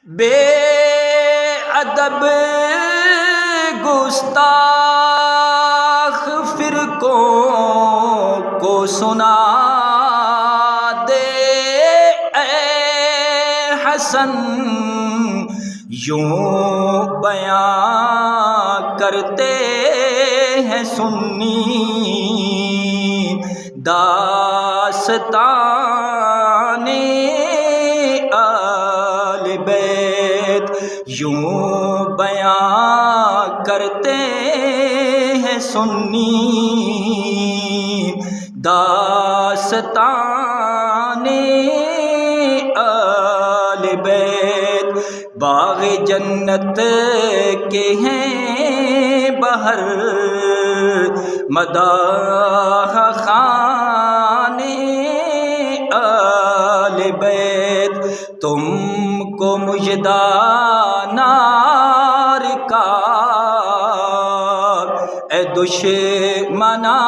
بے ادب گستاخ فرقوں کو سنا دے اے حسن، یوں بیان کرتے ہیں سنی داستان آل بیت، یوں بیان کرتے ہیں سنی داستان آل بیت۔ باغ جنت کے ہیں بہر مداح خوان آل بیت، تم کو مژدہ نار کا اے دشمنان